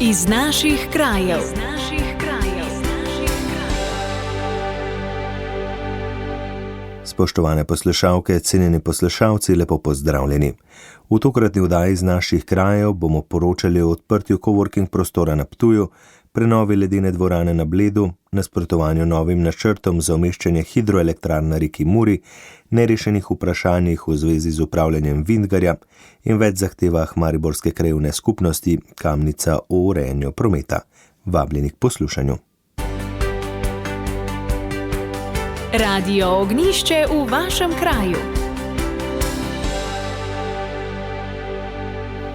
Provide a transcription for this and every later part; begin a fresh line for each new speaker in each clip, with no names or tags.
Iz naših krajev.
Spoštovane poslušalke, cenjeni poslušalci, lepo pozdravljeni. V tokratni oddaji iz naših krajev bomo poročali o odprtju coworking prostora na Ptuju, prenovi ledene dvorane na Bledu, nasprotovanju novim načrtom za umeščanje hidroelektrarn na reki Muri, nerešenih vprašanjih v zvezi z upravljanjem Vintgarja in več zahtevah mariborske krajevne skupnosti Kamnica o urejanju prometa. Vabljeni k poslušanju.
Radio Ognjišče v vašem kraju.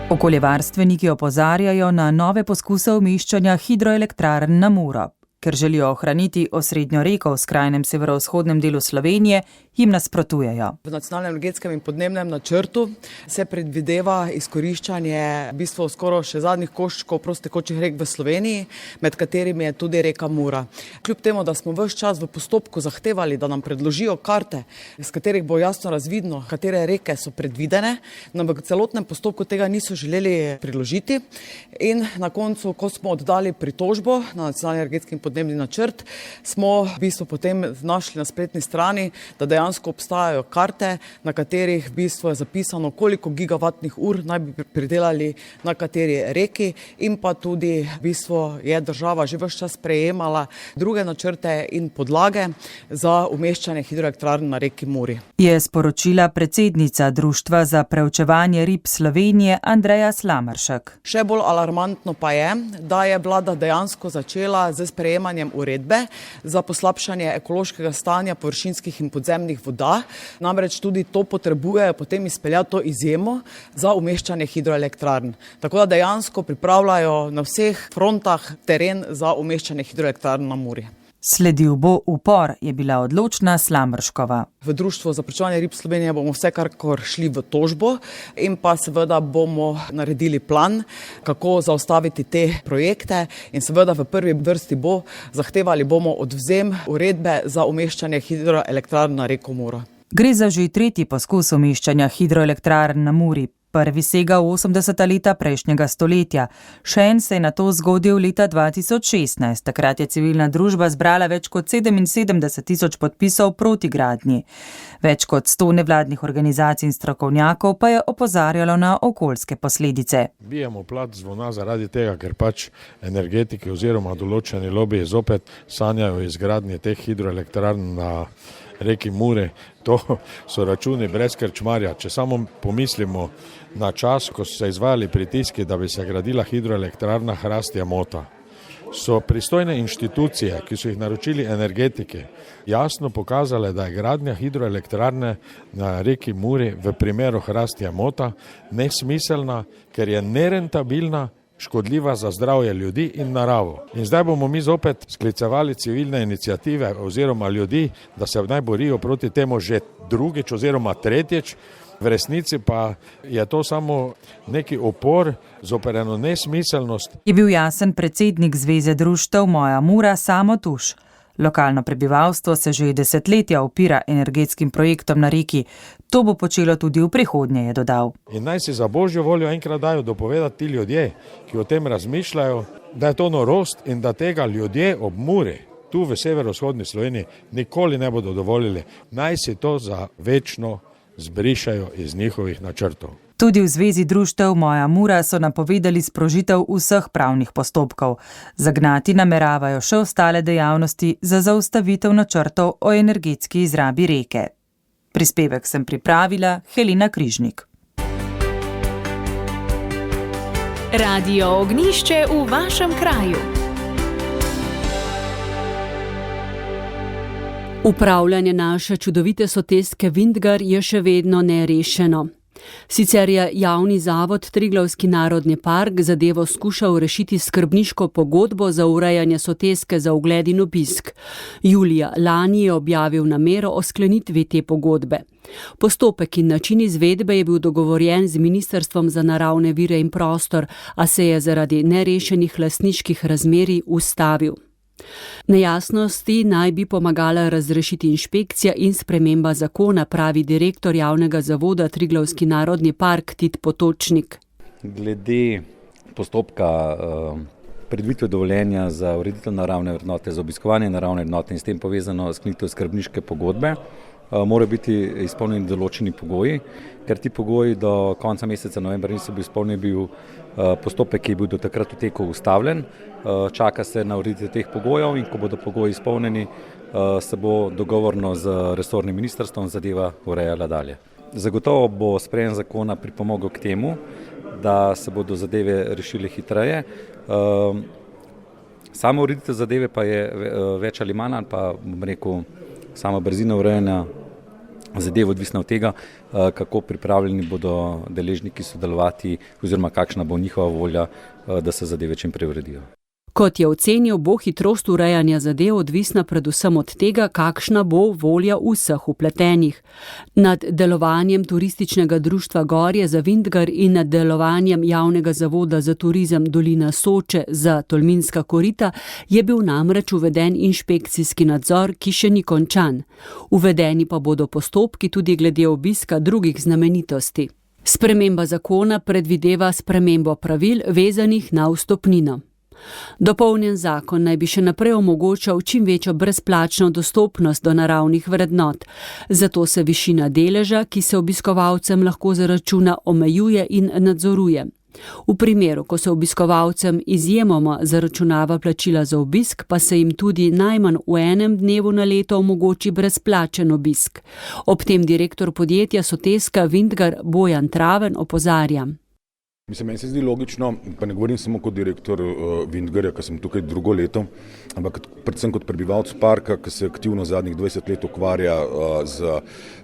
Okoljevarstveniki opozarjajo na nove poskuse umeščanja hidroelektrarn na Muro. Ker želijo ohraniti osrednjo reko v skrajnem severovzhodnem delu Slovenije, jim nasprotujejo.
V nacionalnem energetskem in podnebnem načrtu se predvideva izkoriščanje v bistvu skoraj še zadnjih koščkov prostotekočih rek v Sloveniji, med katerimi je tudi reka Mura. Kljub temu, da smo ves čas v postopku zahtevali, da nam predložijo karte, iz katerih bo jasno razvidno, katere reke so predvidene, nam v celotnem postopku tega niso želeli predložiti in na koncu, ko smo oddali pritožbo na nacionalni energetski in podnebni načrt, smo v bistvu potem našli na spletni strani, da dejansko obstajajo karte, na katerih v bistvu je zapisano, koliko gigavatnih ur naj bi pridelali na kateri reki in pa tudi v bistvu je država že ves čas prejemala druge načrte in podlage za umeščanje hidroelektrarn na reki Muri.
Je sporočila predsednica Društva za preučevanje rib Slovenije Andreja Slameršek.
Še bolj alarmantno pa je, da je vlada dejansko začela z sprejemanjem uredbe za poslabšanje ekološkega stanja površinskih in podzemnih voda. Namreč tudi to potrebujejo potem izpeljati to izjemo za umeščanje hidroelektrarn. Tako da dejansko pripravljajo na vseh frontah teren za umeščanje hidroelektrarn na Muri.
Sledil bo upor, je bila odločna Slamerškova.
V Društvu za preučevanje rib Slovenije bomo vsekakor šli v tožbo in pa seveda bomo naredili plan, kako zaustaviti te projekte in seveda v prvi vrsti zahtevali bomo odvzem uredbe za umeščanje hidroelektrarn na reko Muro.
Gre za že tretji poskus umeščanja hidroelektrarn na Muri. Prvi sega v 80. leta prejšnjega stoletja. Še en se je nato zgodil leta 2016. Takrat je civilna družba zbrala več kot 77,000 podpisov proti gradnji. Več kot 100 nevladnih organizacij in strokovnjakov pa je opozarjalo na okoljske posledice.
Bijemo plat zvona zaradi tega, ker pač energetiki oziroma določeni lobiji zopet sanjajo izgradnje teh hidroelektrarn na reki Mure. To so računi brez krčmarja. Če samo pomislimo na čas, ko so se izvajali pritiski, da bi se gradila hidroelektrarna Hrastje-Mota, so pristojne inštitucije, ki so jih naročili energetiki, jasno pokazale, da je gradnja hidroelektrarne na reki Muri v primeru Hrastje-Mota nesmiselna, ker je nerentabilna, škodljiva za zdravje ljudi in naravo. In zdaj bomo mi zopet sklicevali civilne iniciative oziroma ljudi, da se naj borijo proti temu že drugič oziroma tretjič. V resnici pa je to samo neki upor zoper eno nesmiselnost.
Je bil jasen predsednik Zveze društev Moja Mura Samo Tuš. Lokalno prebivalstvo se že desetletja upira energetskim projektom na reki. To bo počelo tudi v prihodnje, je dodal.
In naj si za božjo voljo enkrat dajo dopovedati ti ljudje, ki o tem razmišljajo, da je to norost in da tega ljudje ob Muri, tu v severovzhodni Sloveniji, nikoli ne bodo dovolili. Naj si to za večno zbrišajo iz njihovih načrtov.
Tudi v Zvezi društev Moja Mura so napovedali sprožitev vseh pravnih postopkov. Zagnati nameravajo še ostale dejavnosti za zaustavitev načrtov o energetski izrabi reke. Prispevek sem pripravila Helena Križnik.
Radio Ognjišče v vašem kraju. Upravljanje naše čudovite soteske Vintgar je še vedno nerešeno. Sicer je javni zavod Triglavski narodni park zadevo skušal rešiti skrbniško pogodbo za urejanje soteske za ogled in obisk. Julija lani je objavil namero o sklenitvi te pogodbe. Postopek in način izvedbe je bil dogovorjen z Ministrstvom za naravne vire in prostor, a se je zaradi nerešenih lastniških razmerij ustavil. Nejasnosti naj bi pomagala razrešiti inšpekcija in sprememba zakona, pravi direktor javnega zavoda Triglavski narodni park Tit Potočnik.
Glede postopka Predviditev dovoljenja za ureditev naravne vrednote, za obiskovanje naravne vrednote in s tem povezano sklenitev skrbniške pogodbe, morajo biti izpolnjeni določeni pogoji, ker ti pogoji do konca meseca novembra niso bili izpolnjeni, bil postopek, ki je bil do takrat v teku ustavljen, čaka se na ureditev teh pogojev in ko bodo pogoji izpolnjeni, se bo dogovorno z resornim ministrstvom zadeva urejala dalje. Zagotovo bo sprejem zakona pripomogel k temu, da se bodo zadeve rešile hitreje. Sama ureditev zadeve pa je več ali manj, pa bom rekel, sama brzina urejanja zadev odvisna od tega, kako pripravljeni bodo deležniki sodelovati oziroma kakšna bo njihova volja, da se zadeve čim prej uredijo.
Kot je ocenil, bo hitrost urejanja zadev odvisna predvsem od tega, kakšna bo volja vseh vpletenih. Nad delovanjem Turističnega društva Gorje za Vintgar in nad delovanjem Javnega zavoda za turizem Dolina Soče za Tolminska korita je bil namreč uveden inšpekcijski nadzor, ki še ni končan. Uvedeni pa bodo postopki tudi glede obiska drugih znamenitosti. Sprememba zakona predvideva spremembo pravil vezanih na vstopnino. Dopolnjen zakon naj bi še naprej omogočal čim večjo brezplačno dostopnost do naravnih vrednot. Zato se višina deleža, ki se obiskovalcem lahko zaračuna, omejuje in nadzoruje. V primeru, ko se obiskovalcem izjemoma zaračunava plačila za obisk, pa se jim tudi najmanj v enem dnevu na leto omogoči brezplačen obisk. Ob tem direktor podjetja Soteska Vintgar Bojan Traven opozarja.
Meni se zdi logično, pa ne govorim samo kot direktor Vintgarja, ker sem tukaj drugo leto, ampak predvsem kot prebivalec parka, ki se aktivno zadnjih 20 let ukvarja z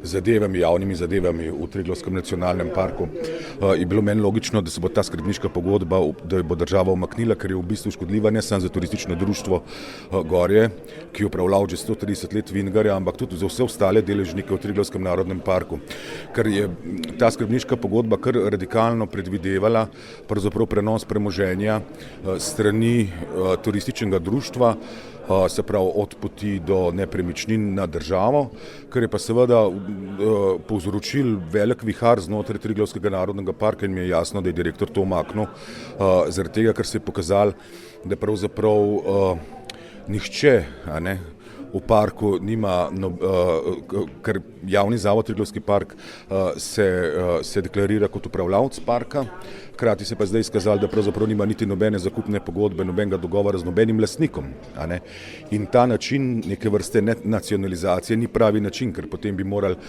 zadevami, javnimi zadevami v Triglavskem nacionalnem parku. Je bilo meni logično, da se bo ta skrbniška pogodba, da jo bo država umaknila, ker je v bistvu škodljiva ne samo za turistično društvo Gorje, ki je upravljal že 130 let Vintgarja, ampak tudi za vse ostale deležnike v Triglavskem narodnem parku. Ker je ta skrbniška pogodba kar radikalno predvidevala pravzaprav prenos premoženja strani turističnega društva, se pravi od poti do nepremičnin na državo, kar je pa seveda povzročil velik vihar znotraj Triglavskega narodnega parka in mi je jasno, da je direktor to umaknil, zaradi tega, ker se je pokazalo, da pravzaprav nihče, v parku nima, ker javni zavod Triglavski park se deklarira kot upravljavec parka, hkrati se pa zdaj izkazalo, da pravzaprav nima niti nobene zakupne pogodbe, nobenega dogovora z nobenim lastnikom. In ta način neke vrste nacionalizacije ni pravi način, ker potem bi morali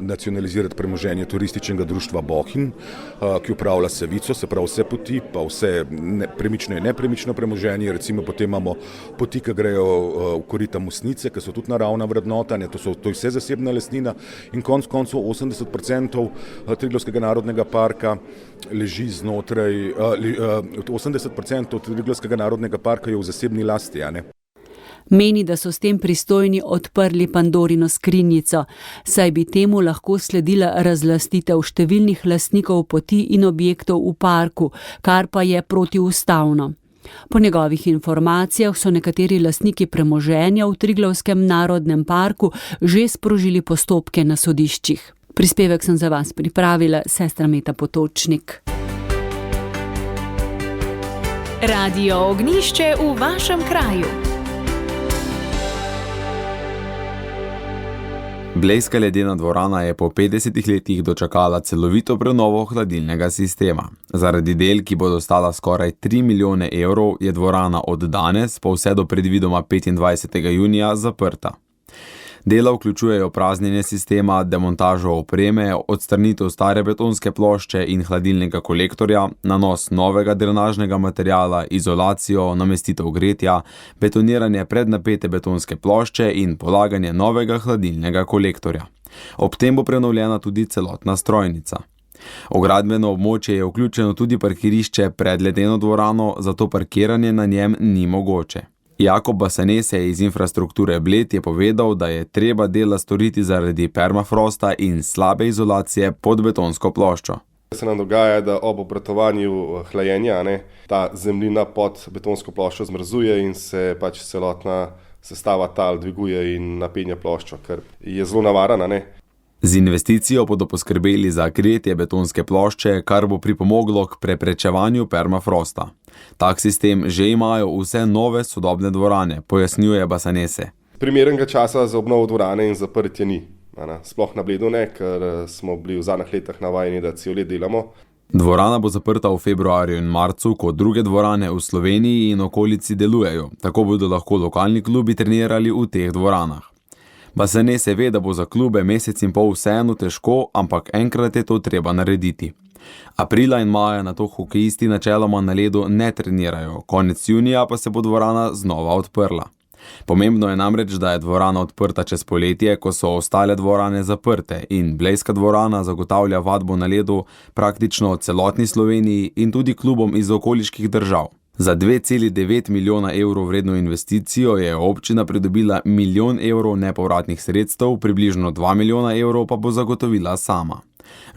nacionalizirati premoženje turističnega društva Bohinj, ki upravlja Savico, se pravi vse poti, pa vse premično in nepremično premoženje, recimo potem imamo poti, ki grejo v korita Mosnice, ki so tudi naravna vrednota, to je vse zasebna lastnina in konec koncev 80% Triglavskega narodnega parka leži znotraj, 80% Triglavskega narodnega parka je v zasebni lasti,
Meni, da so s tem pristojni odprli Pandorino skrinjico, saj bi temu lahko sledila razlastitev številnih lastnikov poti in objektov v parku, kar pa je protiustavno. Po njegovih informacijah so nekateri lastniki premoženja v Triglavskem narodnem parku že sprožili postopke na sodiščih. Prispevek sem za vas pripravila sestra Meta Potočnik.
Radio Ognjišče v vašem kraju.
Blejska ledena dvorana je po 50 letih dočakala celovito prenovo hladilnega sistema. Zaradi del, ki bodo stala skoraj 3 milijone evrov, je dvorana od danes pa vse do predvidoma 25. junija zaprta. Dela vključujejo praznjenje sistema, demontažo opreme, odstranitev stare betonske plošče in hladilnega kolektorja, nanos novega drenažnega materiala, izolacijo, namestitev gretja, betoniranje prednapete betonske plošče in polaganje novega hladilnega kolektorja. Ob tem bo prenovljena tudi celotna strojnica. V gradbeno območje je vključeno tudi parkirišče pred ledeno dvorano, zato parkiranje na njem ni mogoče. Jakob Basanese iz infrastrukture Bled je povedal, da je treba dela storiti zaradi permafrosta in slabe izolacije pod betonsko ploščo.
Se nam dogaja, da ob obratovanju hlajenja ta zemljina pod betonsko ploščo zmrzuje in se pač celotna sestava tal dviguje in napenja ploščo, kar je zelo navarana.
Z investicijo bodo poskrbeli za kretje betonske plošče, kar bo pripomoglo k preprečevanju permafrosta. Tak sistem že imajo vse nove sodobne dvorane, pojasnjuje Basanese.
Primernega časa za obnovo dvorane in zaprtje ni. Sploh na Bledu ne, ker smo bili v zadnjih letih navajeni, da cel let delamo.
Dvorana bo zaprta v februarju in marcu, ko druge dvorane v Sloveniji in okolici delujejo. Tako bodo lahko lokalni klubi trenirali v teh dvoranah. Basanese ve, da bo za klube mesec in pol vseeno težko, ampak enkrat je to treba narediti. Aprila in maja na to hokejisti načeloma na ledu ne trenirajo, konec junija pa se bo dvorana znova odprla. Pomembno je namreč, da je dvorana odprta čez poletje, ko so ostale dvorane zaprte in blejska dvorana zagotavlja vadbo na ledu praktično celotni Sloveniji in tudi klubom iz okoliških držav. Za 2,9 milijona evrov vredno investicijo je občina pridobila 1 milijon evrov nepovratnih sredstev, približno 2 milijona evrov pa bo zagotovila sama.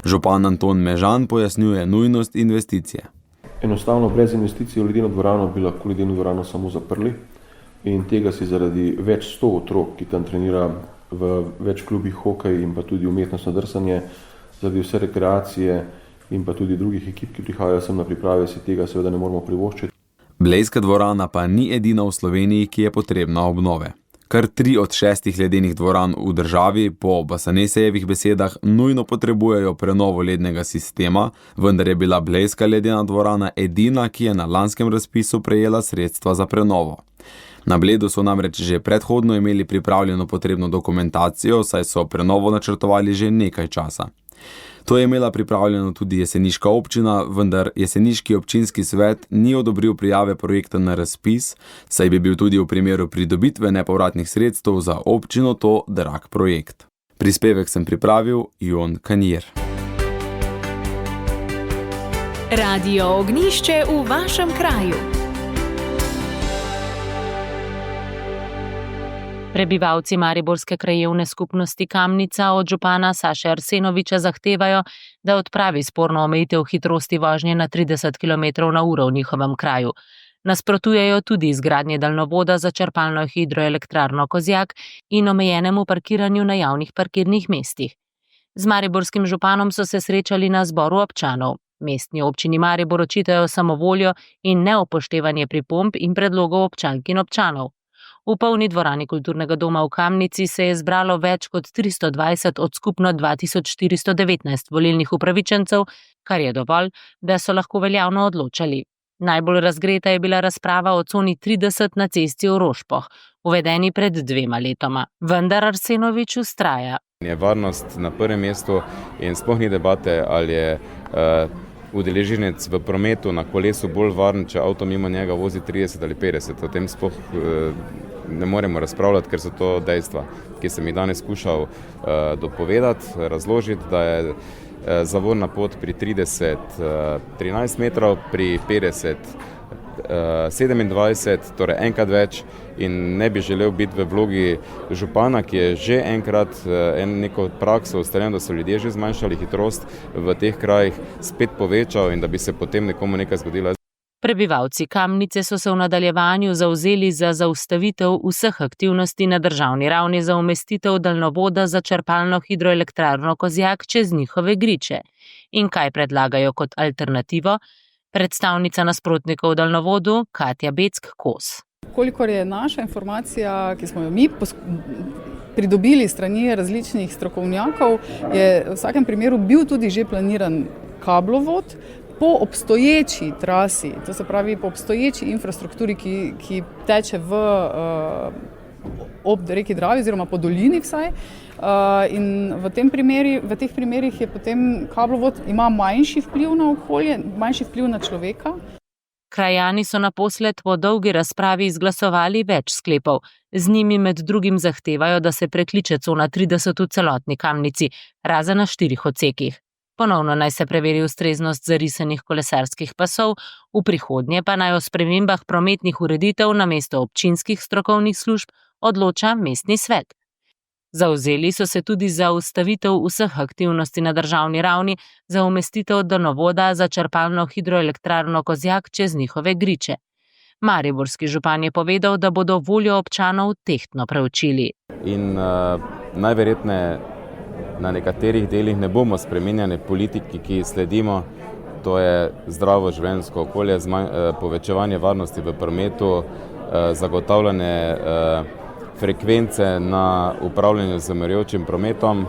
Župan Anton Mežan pojasnjuje nujnost investicije.
Enostavno brez investicije v ledeno dvorano bi lahko ledeno dvorano samo zaprli in tega si zaradi več 100 otrok, ki tam trenira v več klubih hokej in pa tudi umetnostno drsanje, zaradi vse rekreacije in pa tudi drugih ekip, ki prihajajo sem na priprave, si tega seveda ne moremo privoščiti.
Blejska dvorana pa ni edina v Sloveniji, ki je potrebna obnove. Kar 3 od 6 ledenih dvoran v državi po Basanesejevih besedah nujno potrebujejo prenovo lednega sistema, vendar je bila blejska ledena dvorana edina, ki je na lanskem razpisu prejela sredstva za prenovo. Na Bledu so namreč že predhodno imeli pripravljeno potrebno dokumentacijo, saj so prenovo načrtovali že nekaj časa. To je imela pripravljeno tudi jeseniška občina, vendar jeseniški občinski svet ni odobril prijave projekta na razpis, saj bi bil tudi v primeru pridobitve nepovratnih sredstev za občino to drag projekt. Prispevek sem pripravil Jon Kanjer.
Radio Ognjišče v vašem kraju. Prebivalci mariborske krajevne skupnosti Kamnica od župana Saše Arsenoviča zahtevajo, da odpravi sporno omejitev hitrosti vožnje na 30 km/h v njihovem kraju. Nasprotujejo tudi izgradnje daljnovoda za črpalno hidroelektrarno Kozjak in omejenemu parkiranju na javnih parkirnih mestih. Z mariborskim županom so se srečali na zboru občanov. Mestni občini Maribor očitajo samovoljo in neupoštevanje pripomb in predlogov občank in občanov. V polni dvorani kulturnega doma v Kamnici se je zbralo več kot 320 od skupno 2419 volilnih upravičencev, kar je dovolj, da so lahko veljavno odločali. Najbolj razgreta je bila razprava o coni 30 na cesti v Rošpoh, uvedeni pred 2 letoma. Vendar Arsenovič vztraja.
Je varnost na prvem mestu in sploh ni debate, ali je udeleženec v prometu na kolesu bolj varen, če avto mimo njega vozi 30 ali 50. O tem sploh ne moremo razpravljati, ker so to dejstva, ki sem jih danes skušal dopovedati, razložiti, da je zavorna pot pri 30 13 metrov, pri 50 27, torej enkrat več, in ne bi želel biti v vlogi župana, ki je že enkrat neko prakso ustaljeno, da so ljudje že zmanjšali hitrost v teh krajih, spet povečal in da bi se potem nekomu nekaj zgodilo.
Prebivalci Kamnice so se v nadaljevanju zavzeli za zaustavitev vseh aktivnosti na državni ravni za umestitev daljnovoda za črpalno hidroelektrarno Kozjak čez njihove griče. In kaj predlagajo kot alternativo? Predstavnica nasprotnikov v daljnovodu Katja Beck-Kos.
Kolikor je naša informacija, ki smo jo mi pridobili strani različnih strokovnjakov, je v vsakem primeru bil tudi že planiran kablovod po obstoječi trasi, to se pravi po obstoječi infrastrukturi, ki teče ob reki Dravi oziroma po dolini vsaj. In v teh primerih je potem kablovod ima manjši vpliv na okolje, manjši vpliv na človeka.
Krajani so naposled po dolgi razpravi izglasovali več sklepov. Z njimi med drugim zahtevajo, da se prekliče cona 30 v celotni Kamnici, razen na 4 odsekih. Ponovno naj se preveri ustreznost zarisanih kolesarskih pasov, v prihodnje pa naj o spremembah prometnih ureditev namesto občinskih strokovnih služb odloča mestni svet. Zavzeli so se tudi za ustavitev vseh aktivnosti na državni ravni za umestitev daljnovoda za črpalno hidroelektrarno Kozjak čez njihove griče. Mariborski župan je povedal, da bodo voljo občanov tehtno preučili.
In najverjetneje na nekaterih delih ne bomo spremenjali politiki, ki sledimo, to je zdravo življenjsko okolje, povečevanje varnosti v prometu, zagotavljanje frekvence na upravljanju z umirajočim prometom.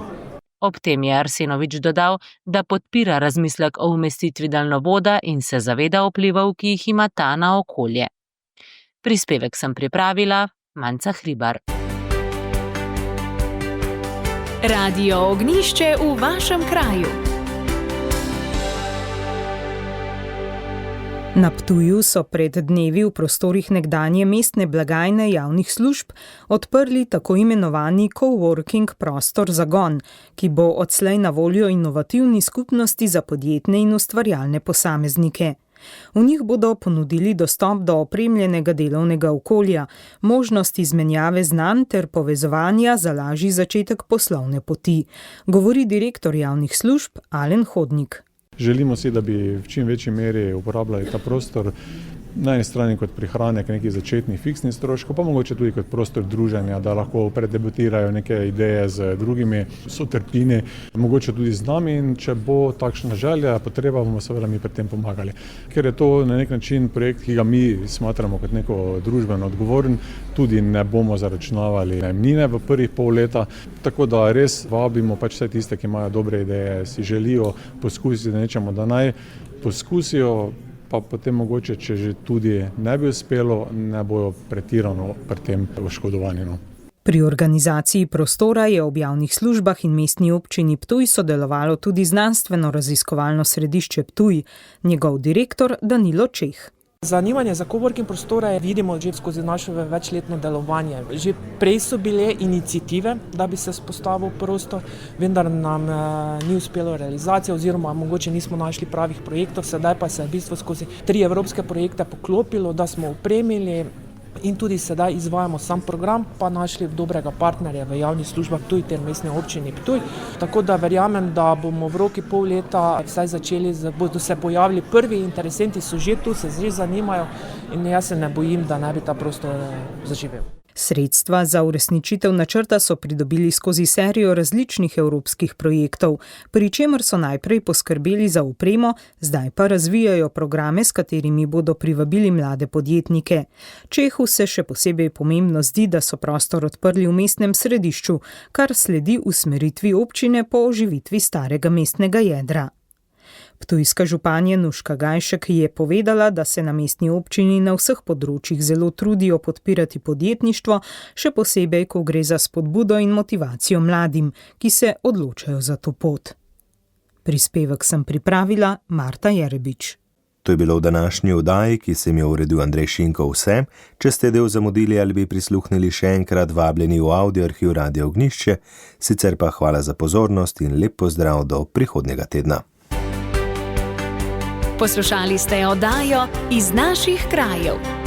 Ob tem je Arsenovič dodal, da podpira razmislek o umestitvi daljnovoda in se zaveda vplivov, ki jih ima ta na okolje. Prispevek sem pripravila Manca Hribar.
Radio Ognjišče v vašem kraju.
Na Ptuju so pred dnevi v prostorih nekdanje mestne blagajne javnih služb odprli tako imenovani coworking prostor Zagon, ki bo odslej na voljo inovativni skupnosti za podjetne in ustvarjalne posameznike. V njih bodo ponudili dostop do opremljenega delovnega okolja, možnost izmenjave znanj ter povezovanja za lažji začetek poslovne poti, govori direktor javnih služb Alen Hodnik.
Želimo si, da bi v čim večji meri uporabljali ta prostor na eni strani kot prihranek nekih začetnih fiksnih stroškov, pa mogoče tudi kot prostor druženja, da lahko predebatirajo neke ideje z drugimi sotrpini, mogoče tudi z nami, in če bo takšna želja, potreba, bomo seveda mi pri tem pomagali. Ker je to na nek način projekt, ki ga mi smatramo kot neko družbeno odgovoren, tudi ne bomo zaračunavali najemnine v prvih pol leta, tako da res vabimo pač vse tiste, ki imajo dobre ideje, si želijo poskusiti nečemu, da naj poskusijo, pa potem mogoče, če že tudi ne bi uspelo, ne bojo pretirano pri tem oškodovani.
Pri organizaciji prostora je ob javnih službah in mestni občini Ptuj sodelovalo tudi znanstveno-raziskovalno središče Ptuj, njegov direktor Danilo Čeh.
Zanimanje za coworking prostore vidimo že skozi naše večletno delovanje. Že prej so bile iniciative, da bi se vzpostavil prostor, vendar nam ni uspelo realizacija oziroma mogoče nismo našli pravih projektov, sedaj pa se je v bistvu skozi 3 evropske projekte poklopilo, da smo opremili in tudi sedaj izvajamo sam program, pa našli dobrega partnerja v javnih službah Ptuj ter mestni občini Ptuj. Tako da verjamem, da bomo v roki pol leta vsaj začeli, bodo se pojavili prvi interesenti, so že tu, se že zanimajo in jaz se ne bojim, da ne bi ta prostor zaživel.
Sredstva za uresničitev načrta so pridobili skozi serijo različnih evropskih projektov, pri čemer so najprej poskrbeli za opremo, zdaj pa razvijajo programe, s katerimi bodo privabili mlade podjetnike. Čehu se še posebej pomembno zdi, da so prostor odprli v mestnem središču, kar sledi usmeritvi občine po oživitvi starega mestnega jedra. Ptujska županja Nuška Gajšek je povedala, da se na mestni občini na vseh področjih zelo trudijo podpirati podjetništvo, še posebej, ko gre za spodbudo in motivacijo mladim, ki se odločajo za to pot. Prispevek sem pripravila Marta Jerebič.
To je bilo v današnji oddaji, ki sem jo uredil Andrej Šinko vse. Če ste del zamudili ali bi prisluhnili še enkrat, vabljeni v audio arhiv Radio Ognjišče, sicer pa hvala za pozornost in lep pozdrav do prihodnjega tedna.
Poslušali ste oddajo Iz naših krajev.